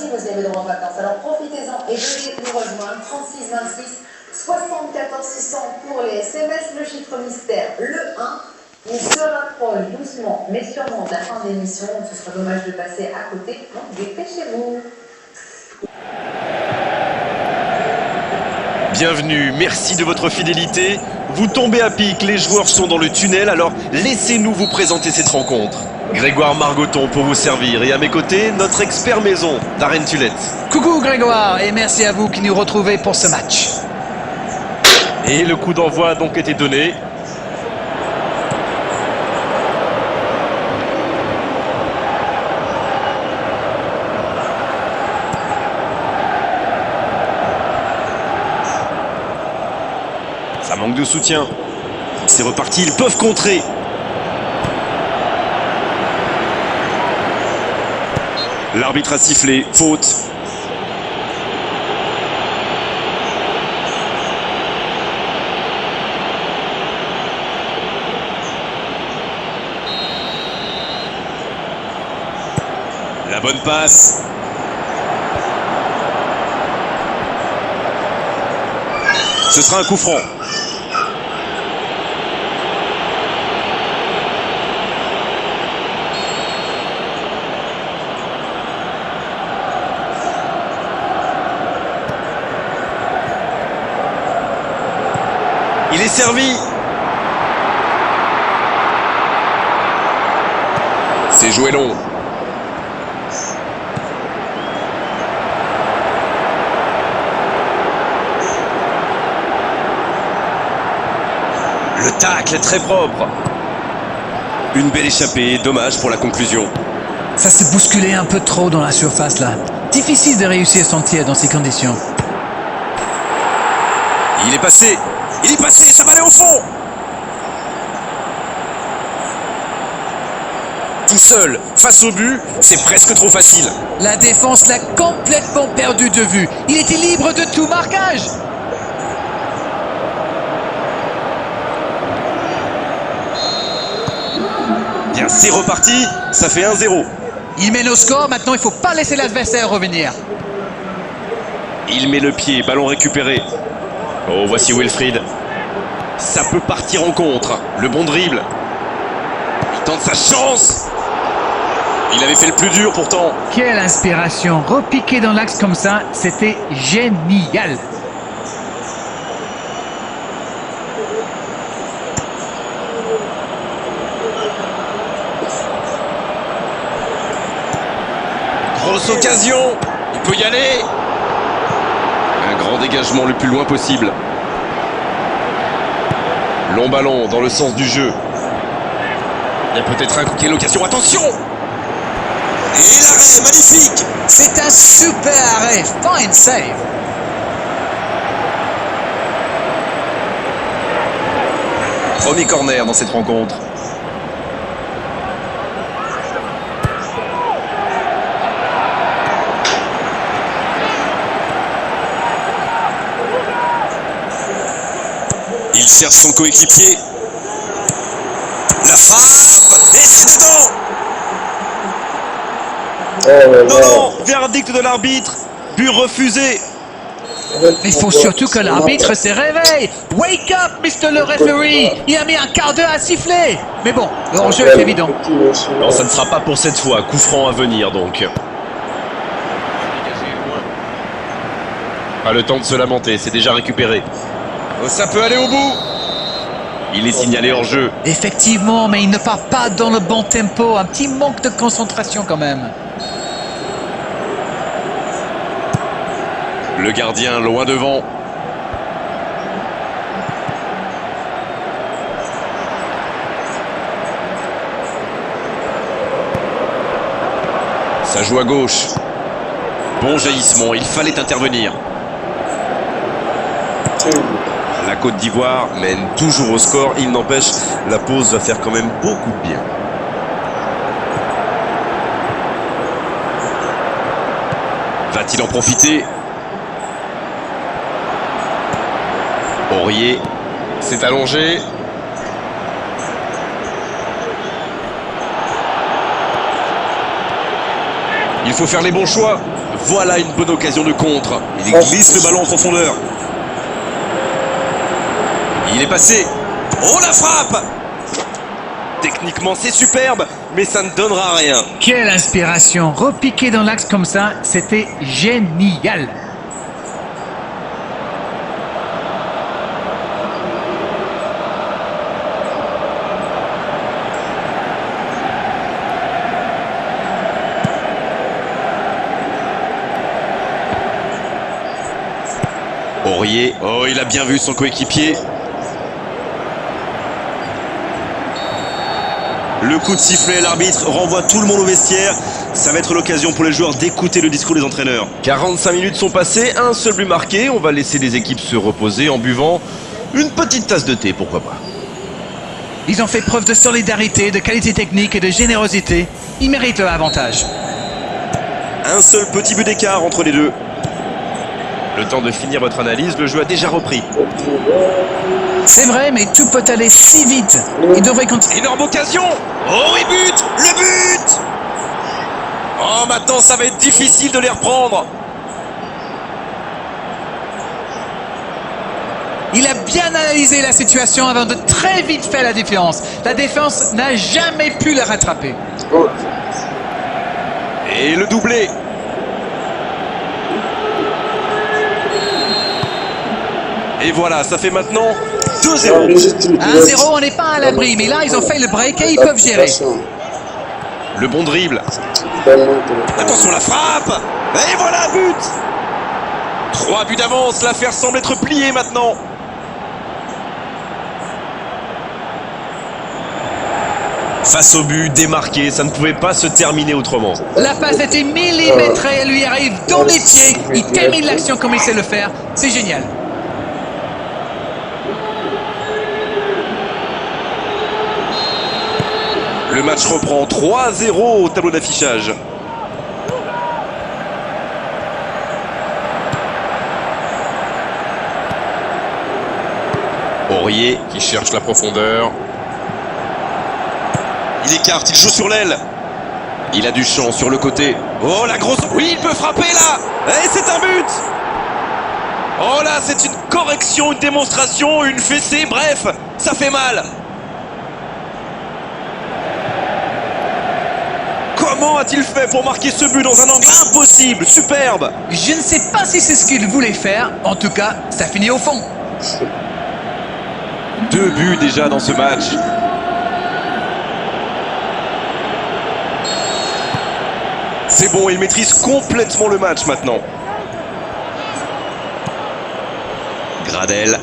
si vous aimez droit en vacances. Alors profitez-en et venez nous rejoindre. 36 26 74 600 pour les SMS. Le chiffre mystère, le 1. Il se rapproche doucement mais sûrement de la fin de l'émission. Ce sera dommage de passer à côté. Donc dépêchez-vous. Bienvenue, merci de votre fidélité. Vous tombez à pic, les joueurs sont dans le tunnel, alors laissez-nous vous présenter cette rencontre. Grégoire Margoton pour vous servir et à mes côtés, notre expert maison, Darren Tulette. Coucou Grégoire et merci à vous qui nous retrouvez pour ce match. Et le coup d'envoi a donc été donné. Ça manque de soutien. C'est reparti, ils peuvent contrer. L'arbitre a sifflé, faute. La bonne passe. Ce sera un coup franc. Il est servi. C'est joué long. Le tacle est très propre. Une belle échappée, dommage pour la conclusion. Ça s'est bousculé un peu trop dans la surface là. Difficile de réussir son tir dans ces conditions. Il est passé. Il est passé, ça va aller au fond. Tout seul, face au but, c'est presque trop facile. La défense l'a complètement perdu de vue. Il était libre de tout marquage. Bien, c'est reparti, ça fait 1-0. Il mène au score, maintenant il faut pas laisser l'adversaire revenir. Il met le pied, ballon récupéré. Oh, voici Wilfried. Ça peut partir en contre. Le bon dribble. Il tente sa chance. Il avait fait le plus dur pourtant. Quelle inspiration. Repiquer dans l'axe comme ça, c'était génial. Grosse occasion. Il peut y aller. Un grand dégagement le plus loin possible. Long ballon dans le sens du jeu. Il y a peut-être un coup qui est l'occasion. Attention! Et l'arrêt, magnifique! C'est un super arrêt. Fine save. Premier corner dans cette rencontre. Il cherche son coéquipier. La frappe! Et c'est dedans! Non, verdict de l'arbitre. But refusé. Il faut surtout que l'arbitre se réveille. Wake up, Mr. le referee. Il a mis un quart d'heure à siffler. Mais bon, le hors-jeu est évident. Non, ça ne sera pas pour cette fois. Coup franc à venir donc. Pas le temps de se lamenter, c'est déjà récupéré. Oh, ça peut aller au bout. Il est signalé hors jeu. Effectivement, mais il ne part pas dans le bon tempo. Un petit manque de concentration quand même. Le gardien loin devant. Ça joue à gauche. Bon jaillissement, il fallait intervenir. La Côte d'Ivoire mène toujours au score. Il n'empêche, la pause va faire quand même beaucoup de bien. Va-t-il en profiter? Aurier s'est allongé. Il faut faire les bons choix. Voilà une bonne occasion de contre. Il glisse le ballon en profondeur. Il est passé. Oh, la frappe! Techniquement, c'est superbe, mais ça ne donnera rien. Quelle inspiration! Repiquer dans l'axe comme ça, c'était génial! Aurier, oh, il a bien vu son coéquipier. Le coup de sifflet, l'arbitre renvoie tout le monde au vestiaire. Ça va être l'occasion pour les joueurs d'écouter le discours des entraîneurs. 45 minutes sont passées, un seul but marqué. On va laisser les équipes se reposer en buvant une petite tasse de thé, pourquoi pas. Ils ont fait preuve de solidarité, de qualité technique et de générosité. Ils méritent leur avantage. Un seul petit but d'écart entre les deux. Le temps de finir votre analyse, le jeu a déjà repris. C'est vrai, mais tout peut aller si vite. Ils devraient continuer. Énorme occasion! Oh, et but! Le but! Oh, maintenant ça va être difficile de les reprendre. Il a bien analysé la situation avant de très vite faire la différence. La défense n'a jamais pu le rattraper. Et le doublé. Et voilà, ça fait maintenant 2-0. 1-0, on n'est pas à l'abri, mais là, ils ont fait le break et ils peuvent gérer. Le bon dribble. Attention la frappe. Et voilà, but. 3 buts d'avance, l'affaire semble être pliée maintenant. Face au but, démarqué, ça ne pouvait pas se terminer autrement. La passe était millimétrée, elle lui arrive dans les pieds. Il termine l'action comme il sait le faire. C'est génial. Le match reprend 3-0 au tableau d'affichage. Aurier qui cherche la profondeur. Il écarte, il joue sur l'aile. Il a du champ sur le côté. Oh, la grosse... Oui, il peut frapper là. Et c'est un but. Oh là, c'est une correction, une démonstration, une fessée, bref, ça fait mal. Comment a-t-il fait pour marquer ce but dans un angle impossible? Superbe. Je ne sais pas si c'est ce qu'il voulait faire. En tout cas, ça finit au fond. 2 buts déjà dans ce match. C'est bon, il maîtrise complètement le match maintenant. Gradel.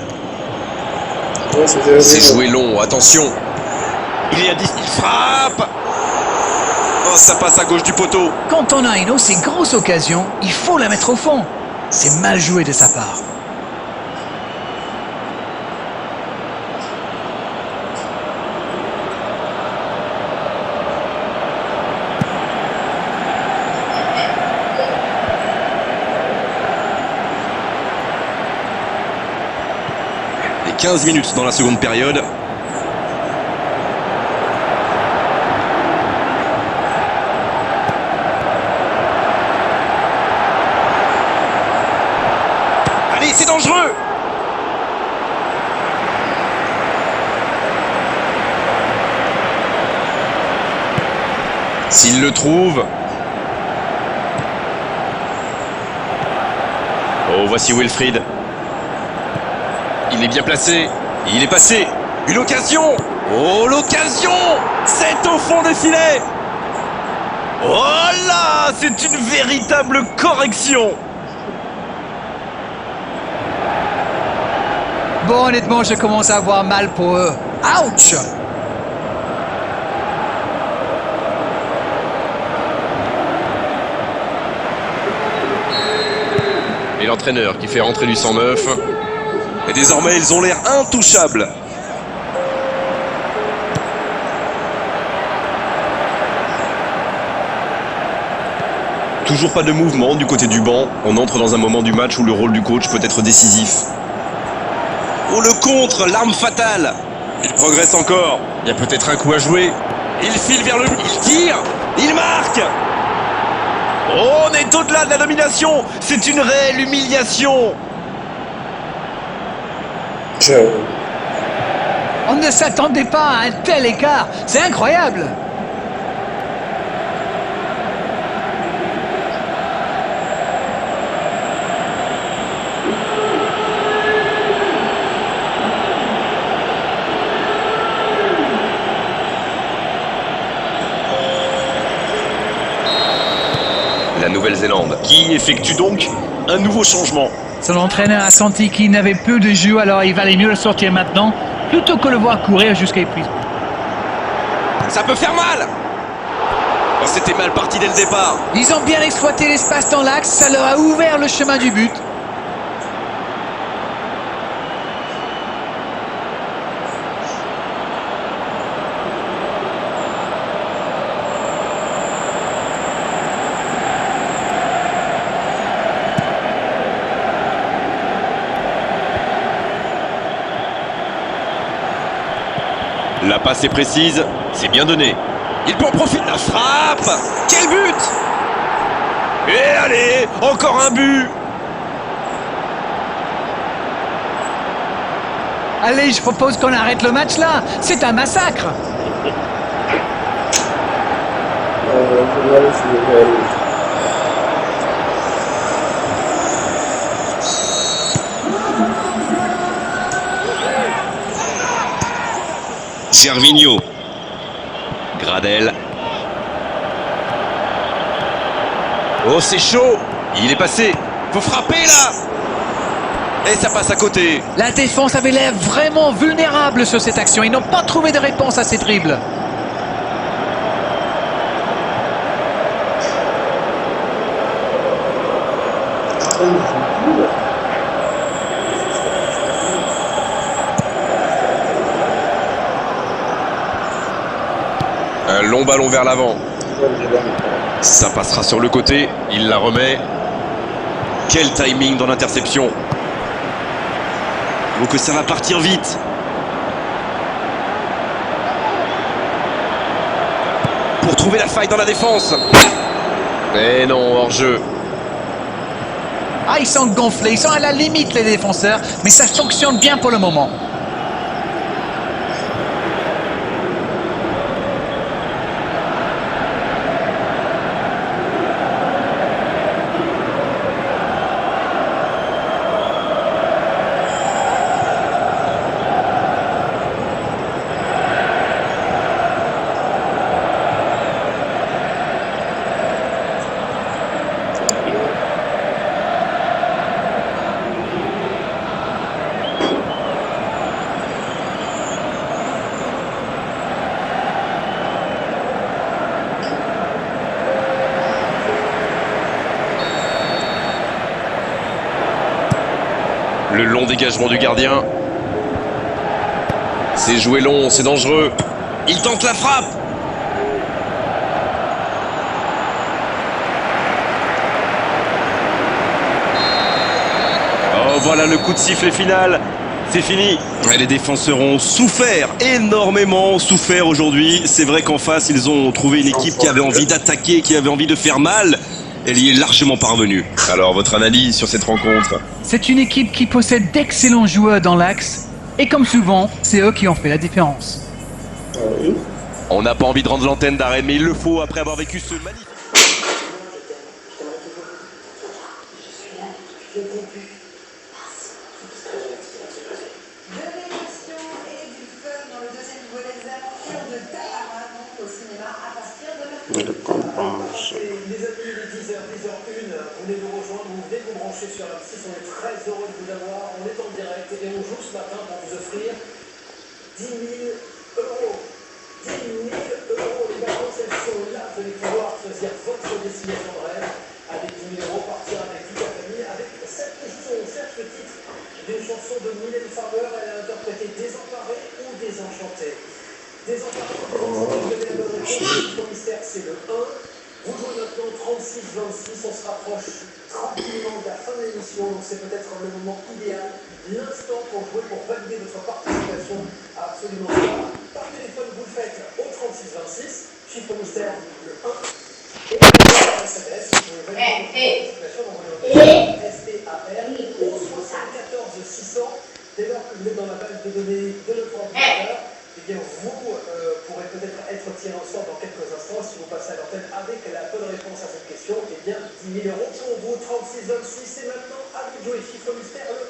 C'est joué long, attention. Il y a 10, il frappe. Oh, ça passe à gauche du poteau. Quand on a une aussi grosse occasion, il faut la mettre au fond. C'est mal joué de sa part. Et 15 minutes dans la seconde période. C'est dangereux. S'il le trouve. Oh, voici Wilfried. Il est bien placé. Il est passé. Une occasion. Oh, l'occasion. C'est au fond des filets. Oh là, c'est une véritable correction. Bon, honnêtement, je commence à avoir mal pour eux. Ouch! Et l'entraîneur qui fait rentrer du 109. Et désormais, ils ont l'air intouchables. Toujours pas de mouvement du côté du banc. On entre dans un moment du match où le rôle du coach peut être décisif. Oh, le contre, l'arme fatale. Il progresse encore. Il y a peut-être un coup à jouer. Il file vers le but. Il tire. Il marque. est au-delà de la domination. C'est une réelle humiliation. On ne s'attendait pas à un tel écart. C'est incroyable. La Nouvelle-Zélande qui effectue donc un nouveau changement. Son entraîneur a senti qu'il n'avait plus de jus, alors il valait mieux le sortir maintenant, plutôt que le voir courir jusqu'à épuisement. Ça peut faire mal. Oh, c'était mal parti dès le départ. Ils ont bien exploité l'espace dans l'axe, ça leur a ouvert le chemin du but. La passe est précise, c'est bien donné. Il peut en profiter de la frappe. Quel but! Et allez, encore un but. Allez, je propose qu'on arrête le match là. C'est un massacre. Gervinho. Gradel. Oh, c'est chaud. Il est passé. Faut frapper là. Et ça passe à côté. La défense avait l'air vraiment vulnérable sur cette action. Ils n'ont pas trouvé de réponse à ces dribbles. Un long ballon vers l'avant. Ça passera sur le côté. Il la remet. Quel timing dans l'interception. Donc ça va partir vite. Pour trouver la faille dans la défense. Mais non, hors-jeu. Ah, ils sont gonflés, ils sont à la limite les défenseurs, mais ça fonctionne bien pour le moment. Le long dégagement du gardien. C'est joué long, c'est dangereux. Il tente la frappe. Oh, voilà le coup de sifflet final. C'est fini. Et les défenseurs ont souffert, énormément souffert aujourd'hui. C'est vrai qu'en face, ils ont trouvé une équipe qui avait envie d'attaquer, qui avait envie de faire mal. Elle y est largement parvenue. Alors, votre analyse sur cette rencontre? C'est une équipe qui possède d'excellents joueurs dans l'axe, et comme souvent, c'est eux qui ont fait la différence. On n'a pas envie de rendre l'antenne d'arrêt, mais il le faut après avoir vécu ce magnifique... Les amis, il est 10h, 10h01, vous venez nous rejoindre, vous venez vous brancher sur M6, on est très heureux de vous avoir, on est en direct et on joue ce matin pour vous offrir 10 000 euros. 10 000 euros, les vacances elles sont là, vous allez pouvoir choisir votre destination de rêve avec 10 000 euros, partir avec toute la famille, avec cette question, on cherche le titre d'une chanson de Mylène Farmer, elle a interprété Désemparé ou Désenchanté. Désemparé, le chiffre mystère c'est le 1. Vous jouez maintenant 36-26, on se rapproche tranquillement de la fin de l'émission, donc c'est peut-être le moment idéal, l'instant pour jouer, pour valider votre participation à Absolument pas. Par téléphone, vous le faites au 36-26, chiffre mystère le 1, et par SMS, vous pouvez 74 600. Dès lors que vous êtes dans la base de données de notre ordinateur, eh bien vous pourrez peut-être être tiré au sort dans quelques instants. Si vous passez à l'antenne avec la bonne réponse à cette question, eh bien 10 000 euros pour vous, 36 hommes 6. Et maintenant, à vous de jouer, chiffre mystère le 1.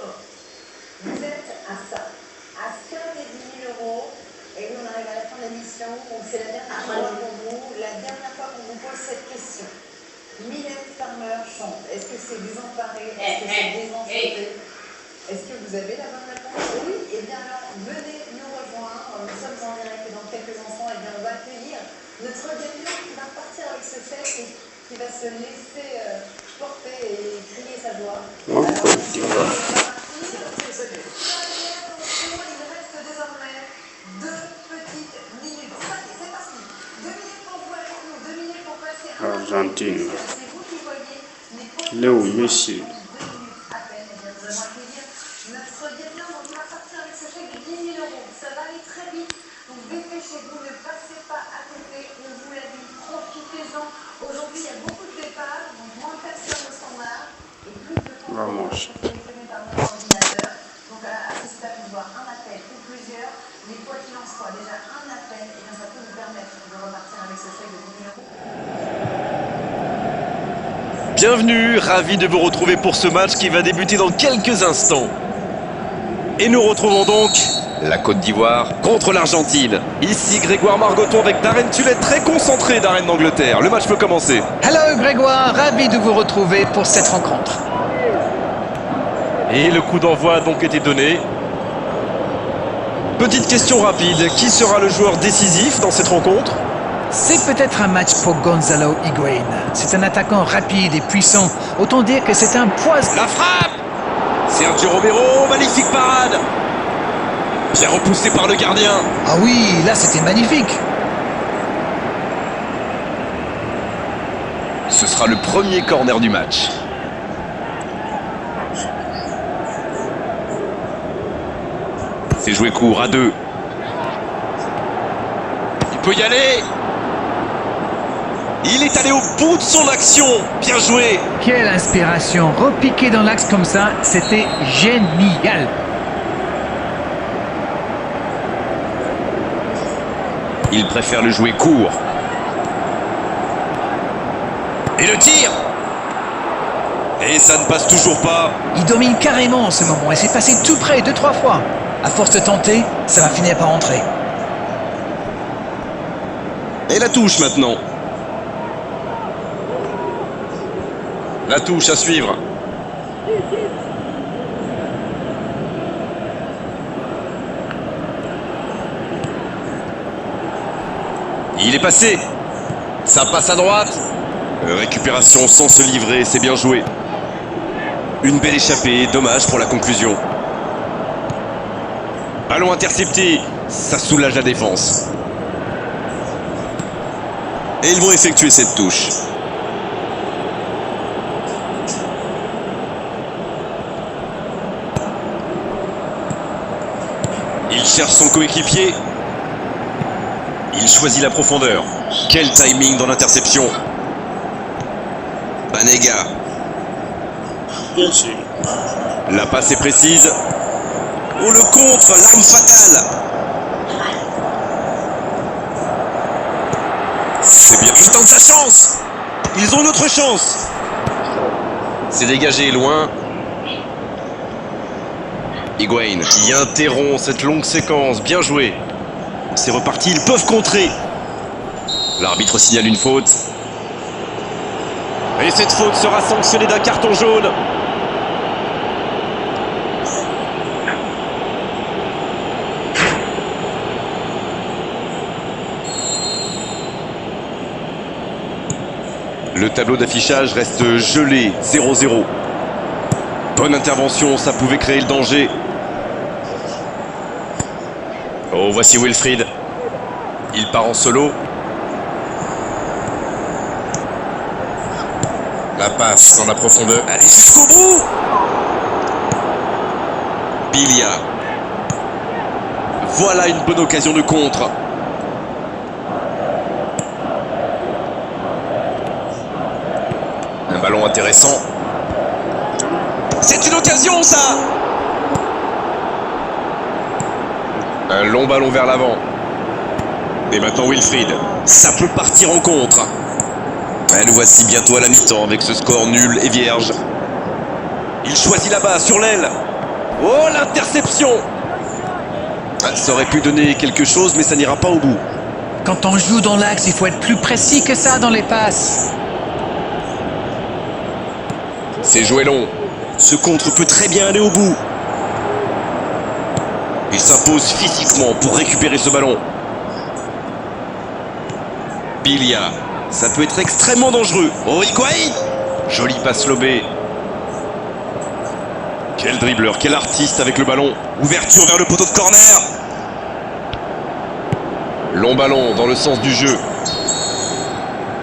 Vous êtes à ça, à 15 et 10 000 euros. Et nous, on arrive à la fin de l'émission, donc c'est la dernière fois pour vous, la dernière fois qu'on vous pose cette question. Mylène Farmer chante. Est-ce que c'est désemparé? Est-ce que c'est désenchanté? Est-ce que vous avez la bonne réponse? Oui. Eh bien alors, venez nous rejoindre. Nous sommes en direct et dans quelques instants, eh bien, on va accueillir notre gagnant qui va partir avec ce chèque et qui va se laisser porter et crier sa joie. Alors, il reste désormais 2 petites minutes. Allez, c'est parti. 2 minutes pour jouer avec nous, 2 minutes pour passer à Argentine. C'est vous qui voyez les Léo Messi. notre gagnant, donc, va partir avec ce chèque de 10 000 euros. Ça va aller très vite, donc dépêchez-vous, ne passez pas à côté. On vous l'a dit, profitez-en. Aujourd'hui, il y a beaucoup de départs, donc moins de personnes au standard et plus de temps Vamos. sélectionnés par notre ordinateur. Donc à ce stade, on voit un appel ou plusieurs, mais quoi qu'il en soit, déjà un appel, et bien, ça peut vous permettre de repartir avec ce chèque de 10 000 euros. Bienvenue, ravi de vous retrouver pour ce match qui va débuter dans quelques instants. Et nous retrouvons donc la Côte d'Ivoire contre l'Argentine. Ici Grégoire Margoton avec Darren Tullet, très concentré, Darren d'Angleterre. Le match peut commencer. Hello Grégoire, ravi de vous retrouver pour cette rencontre. Et le coup d'envoi a donc été donné. Petite question rapide, qui sera le joueur décisif dans cette rencontre? C'est peut-être un match pour Gonzalo Higuaín. C'est un attaquant rapide et puissant. Autant dire que c'est un poison. La frappe! Sergio Romero, magnifique parade! Bien repoussé par le gardien. Ah oui, là c'était magnifique. Ce sera le premier corner du match. C'est joué court à 2. Il peut y aller. Il est allé au bout de son action. Bien joué. Quelle inspiration. Repiquer dans l'axe comme ça, c'était génial. Il préfère le jouer court. Et le tir. Et ça ne passe toujours pas. Il domine carrément en ce moment et c'est passé tout près 2-3 fois. À force de tenter, ça va finir par entrer. Et la touche maintenant. La touche à suivre. Il est passé. Ça passe à droite. Récupération sans se livrer, c'est bien joué. Une belle échappée, dommage pour la conclusion. Ballon intercepté, ça soulage la défense. Et ils vont effectuer cette touche. Il cherche son coéquipier. Il choisit la profondeur. Quel timing dans l'interception. Banega. Bien sûr. La passe est précise. Oh, le contre, l'arme fatale. C'est bien. Il tente sa chance. Ils ont une autre chance. C'est dégagé loin. Higuaín qui interrompt cette longue séquence. Bien joué. C'est reparti, ils peuvent contrer. L'arbitre signale une faute. Et cette faute sera sanctionnée d'un carton jaune. Le tableau d'affichage reste gelé, 0-0. Bonne intervention, ça pouvait créer le danger. Oh, voici Wilfried. Il part en solo. La passe dans la profondeur. Allez jusqu'au bout. Bilia. Voilà une bonne occasion de contre. Un ballon intéressant. C'est une occasion, ça! Un long ballon vers l'avant. Et maintenant Wilfried. Ça peut partir en contre. Et nous voici bientôt à la mi-temps avec ce score nul et vierge. Il choisit là-bas, sur l'aile. Oh, l'interception! Ça aurait pu donner quelque chose, mais ça n'ira pas au bout. Quand on joue dans l'axe, il faut être plus précis que ça dans les passes. C'est joué long. Ce contre peut très bien aller au bout. Il s'impose physiquement pour récupérer ce ballon. Bilia. Ça peut être extrêmement dangereux. Oh, Higuaín! Jolie passe lobée. Quel dribbleur, quel artiste avec le ballon. Ouverture vers le poteau de corner. Long ballon dans le sens du jeu.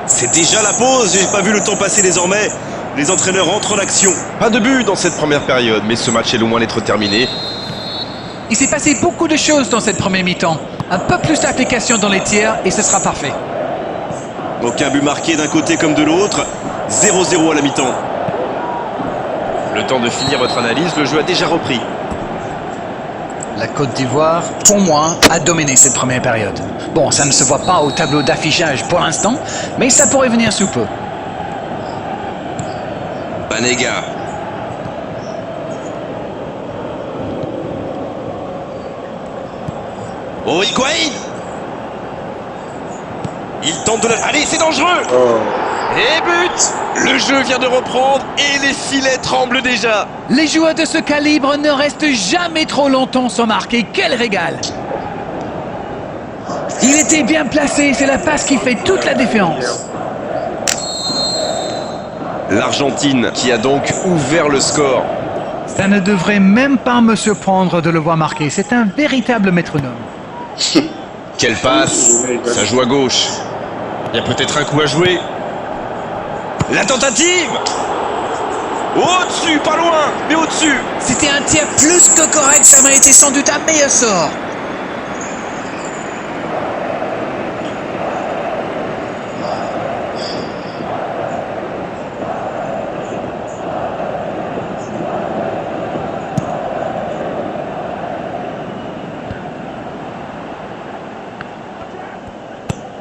C'est déjà la pause. J'ai pas vu le temps passer désormais. Les entraîneurs entrent en action. Pas de but dans cette première période, mais ce match est loin d'être terminé. Il s'est passé beaucoup de choses dans cette première mi-temps. Un peu plus d'application dans les tirs et ce sera parfait. Aucun but marqué d'un côté comme de l'autre. 0-0 à la mi-temps. Le temps de finir votre analyse, le jeu a déjà repris. La Côte d'Ivoire, pour moi, a dominé cette première période. Bon, ça ne se voit pas au tableau d'affichage pour l'instant, mais ça pourrait venir sous peu. Banega. Oh, Higuaín! Il tente de la... Allez, c'est dangereux! Et but! Le jeu vient de reprendre et les filets tremblent déjà. Les joueurs de ce calibre ne restent jamais trop longtemps sans marquer. Quel régal! Il était bien placé, c'est la passe qui fait toute la différence. L'Argentine qui a donc ouvert le score. Ça ne devrait même pas me surprendre de le voir marquer. C'est un véritable métronome. Quelle passe! Ça joue à gauche. Il y a peut-être un coup à jouer. La tentative! Au-dessus, pas loin, mais au-dessus! C'était un tir plus que correct, ça m'a été sans doute un meilleur sort.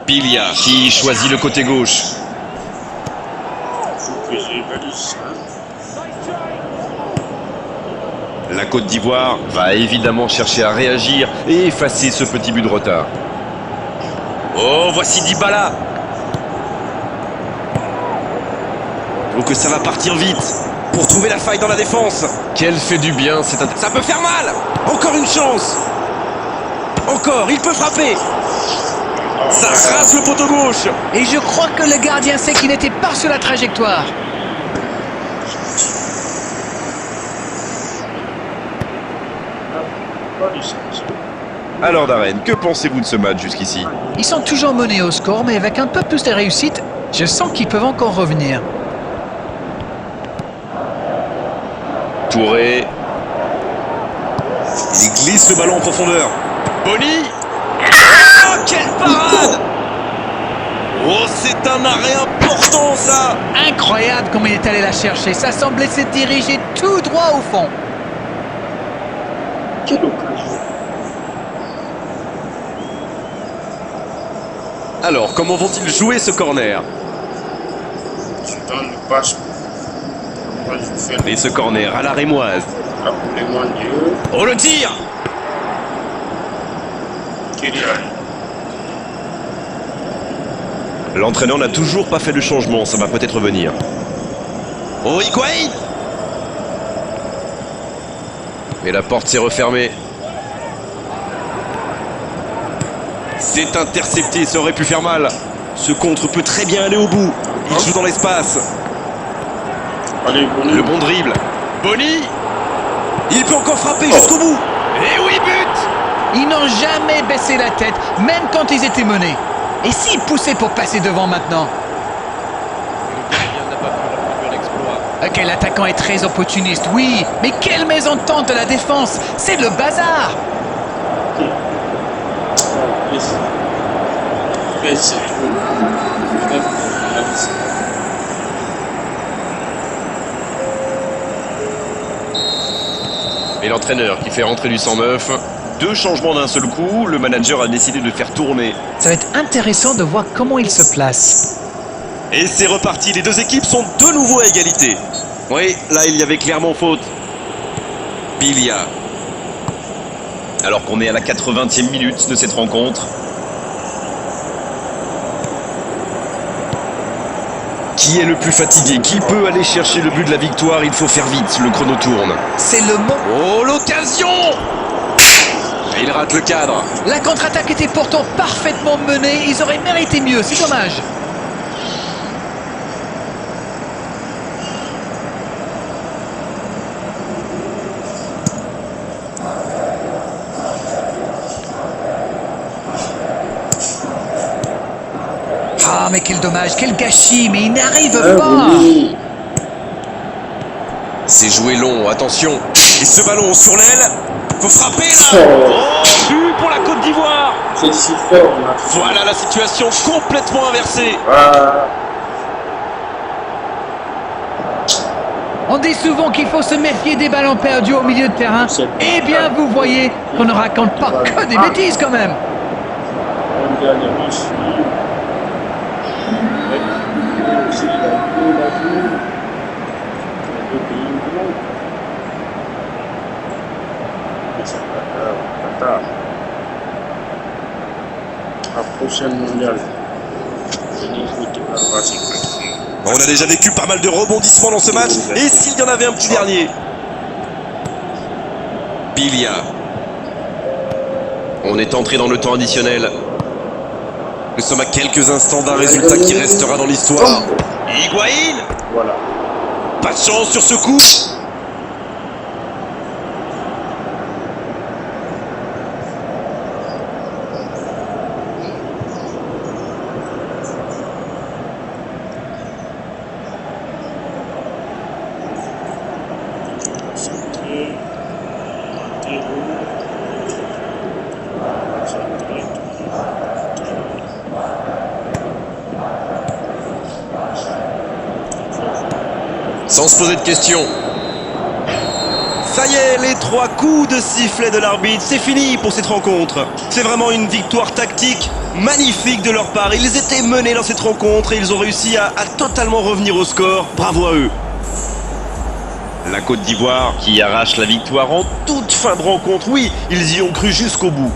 Bilia qui choisit le côté gauche. La Côte d'Ivoire va évidemment chercher à réagir et effacer ce petit but de retard. Oh, voici Dybala. Donc ça va partir vite pour trouver la faille dans la défense. Quel fait du bien, ça peut faire mal. Encore une chance. Encore, il peut frapper. Ça rase le poteau gauche. Et je crois que le gardien sait qu'il n'était pas sur la trajectoire. Alors Darren, que pensez-vous de ce match jusqu'ici? Ils sont toujours menés au score, mais avec un peu plus de réussite, je sens qu'ils peuvent encore revenir. Touré. Il glisse le ballon en profondeur. Boni. Oh, quelle parade! Oh, c'est un arrêt important, ça! Incroyable comme il est allé la chercher. Ça semblait se diriger tout droit au fond. Quelle occasion! Alors, comment vont-ils jouer ce corner? Tu donnes le passe. Moi, je fais Et ce corner à la rémoise. rappelez-moi Dieu. Oh, le tir! Kylian. L'entraîneur n'a toujours pas fait de changement, ça va peut-être venir. Oh, Higuaín! Et la porte s'est refermée. C'est intercepté, ça aurait pu faire mal. Ce contre peut très bien aller au bout. Il joue dans l'espace. Allez, Boni. Le bon dribble. Boni! Il peut encore frapper jusqu'au bout. Et oui, but! Ils n'ont jamais baissé la tête, même quand ils étaient menés. Et s'ils poussaient pour passer devant maintenant? Ok, l'attaquant est très opportuniste, oui. Mais quelle mésentente de la défense! C'est le bazar! Et l'entraîneur qui fait rentrer du 109. 2 changements d'un seul coup, le manager a décidé de faire tourner. Ça va être intéressant de voir comment il se place. Et c'est reparti, les 2 équipes sont de nouveau à égalité. Oui, là il y avait clairement faute. Biglia. Alors qu'on est à la 80e minute de cette rencontre. Qui est le plus fatigué? Qui peut aller chercher le but de la victoire? Il faut faire vite, le chrono tourne. C'est le moment. Oh, l'occasion! Et il rate le cadre. La contre-attaque était pourtant parfaitement menée. Ils auraient mérité mieux, c'est dommage. Ah, mais quel dommage, quel gâchis, mais il n'arrive pas. C'est joué long, attention. Et ce ballon sur l'aile, faut frapper là. Oh, but pour la Côte d'Ivoire. C'est si fort, là. Voilà la situation complètement inversée. Ah, On dit souvent qu'il faut se méfier des ballons perdus au milieu de terrain. Eh bien, vous voyez qu'on ne raconte pas que des bêtises quand même. on gagne le match. Aussi, il a joué. Les 2 pays jouent. Mais c'est pas grave, Qatar. La prochaine mondiale, venez écouter la qualifier. On a déjà vécu pas mal de rebondissements dans ce match. Et s'il y en avait un petit dernier? Biglia. On est entré dans le temps additionnel. Nous sommes à quelques instants d'un résultat qui restera dans l'histoire. Higuaín. Voilà. Pas de chance sur ce coup. Centré. Montero. Centré. Sans se poser de questions. Ça y est, les 3 coups de sifflet de l'arbitre, c'est fini pour cette rencontre. C'est vraiment une victoire tactique magnifique de leur part. Ils étaient menés dans cette rencontre et ils ont réussi à totalement revenir au score. Bravo à eux. La Côte d'Ivoire qui arrache la victoire en toute fin de rencontre. Oui, ils y ont cru jusqu'au bout.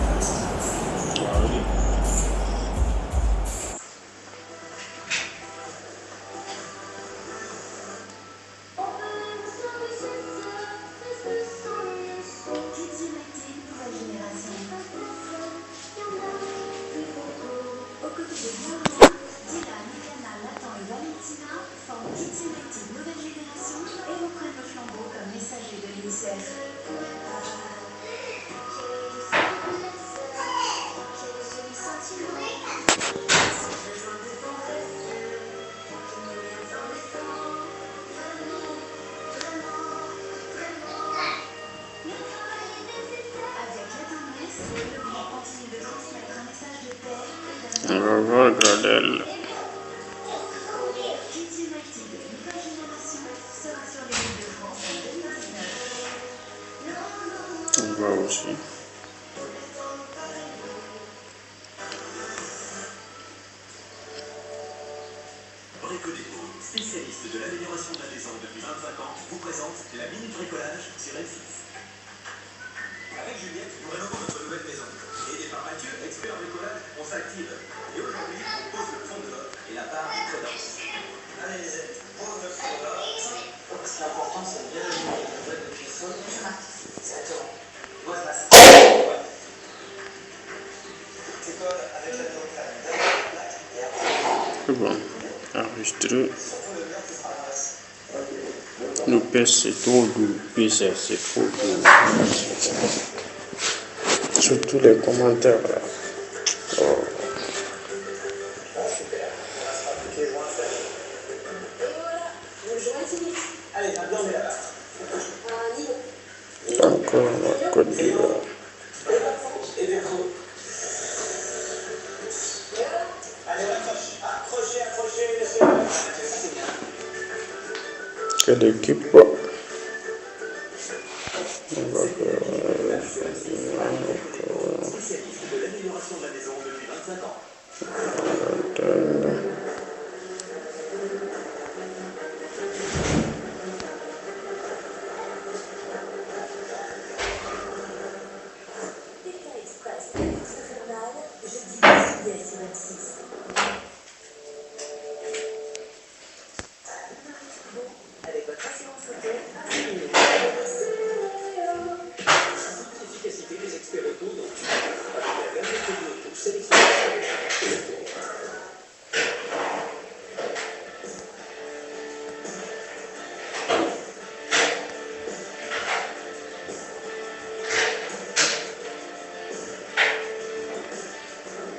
On va voir Gradel. On va aussi. Bricolego, spécialiste de l'amélioration de la maison depuis 25 ans, vous présente la minute bricolage sur M6. Avec Juliette, nous rénovons notre nouvelle maison. Aidé par Mathieu, expert en bricolage, on s'active. Et aujourd'hui, on pose le fond de l'or et la barre est très dense. Allez, pose le fond de l'or. Ce qui est important, c'est de bien aligner le bloc de cuisson. Exactement. Doit se passer. C'est colle avec la totale. C'est bon. Enregistré. Le PS c'est trop doux. PS c'est trop doux. Surtout les commentaires là. Oh. Encore la Côte d'Ivoire. Quelle équipe? Spécialiste de l'amélioration de la maison depuis 25 ans. PK Express, course infernale, jeudi 10 juillet sur M6. Avec votre assurance auto, L'efficacité des experts auto, donc, avec la dernière produit auto sélectionnée.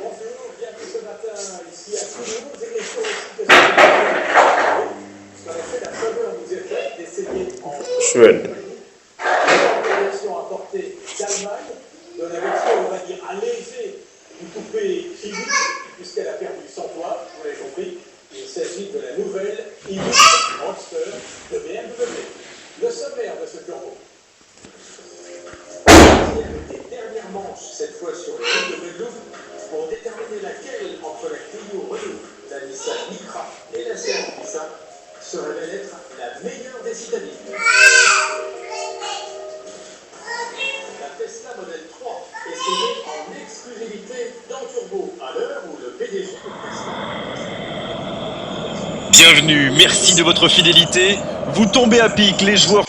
Bonjour, bienvenue ce matin ici à Toulouse, émission aussi de ce qu'on a fait la faveur nous est faite d'essayer en Suède. l'organisation apportée d'Allemagne, de la version, on va dire, allégée du coupé Civic, puisqu'elle a perdu son poids, vous l'avez compris. Il s'agit de la nouvelle Ioniq Roadster de BMW. Le sommaire de ce turbo. Des dernières manches, cette fois sur le site de Renault, pour déterminer laquelle entre la Clio Renault, la Nissan Micra et la Seat Ibiza se révèle être la meilleure des citadines. La Tesla Model 3 essayée en exclusivité dans Turbo à l'heure où le PDG de Tesla. Bienvenue, merci de votre fidélité. Vous tombez à pic, les joueurs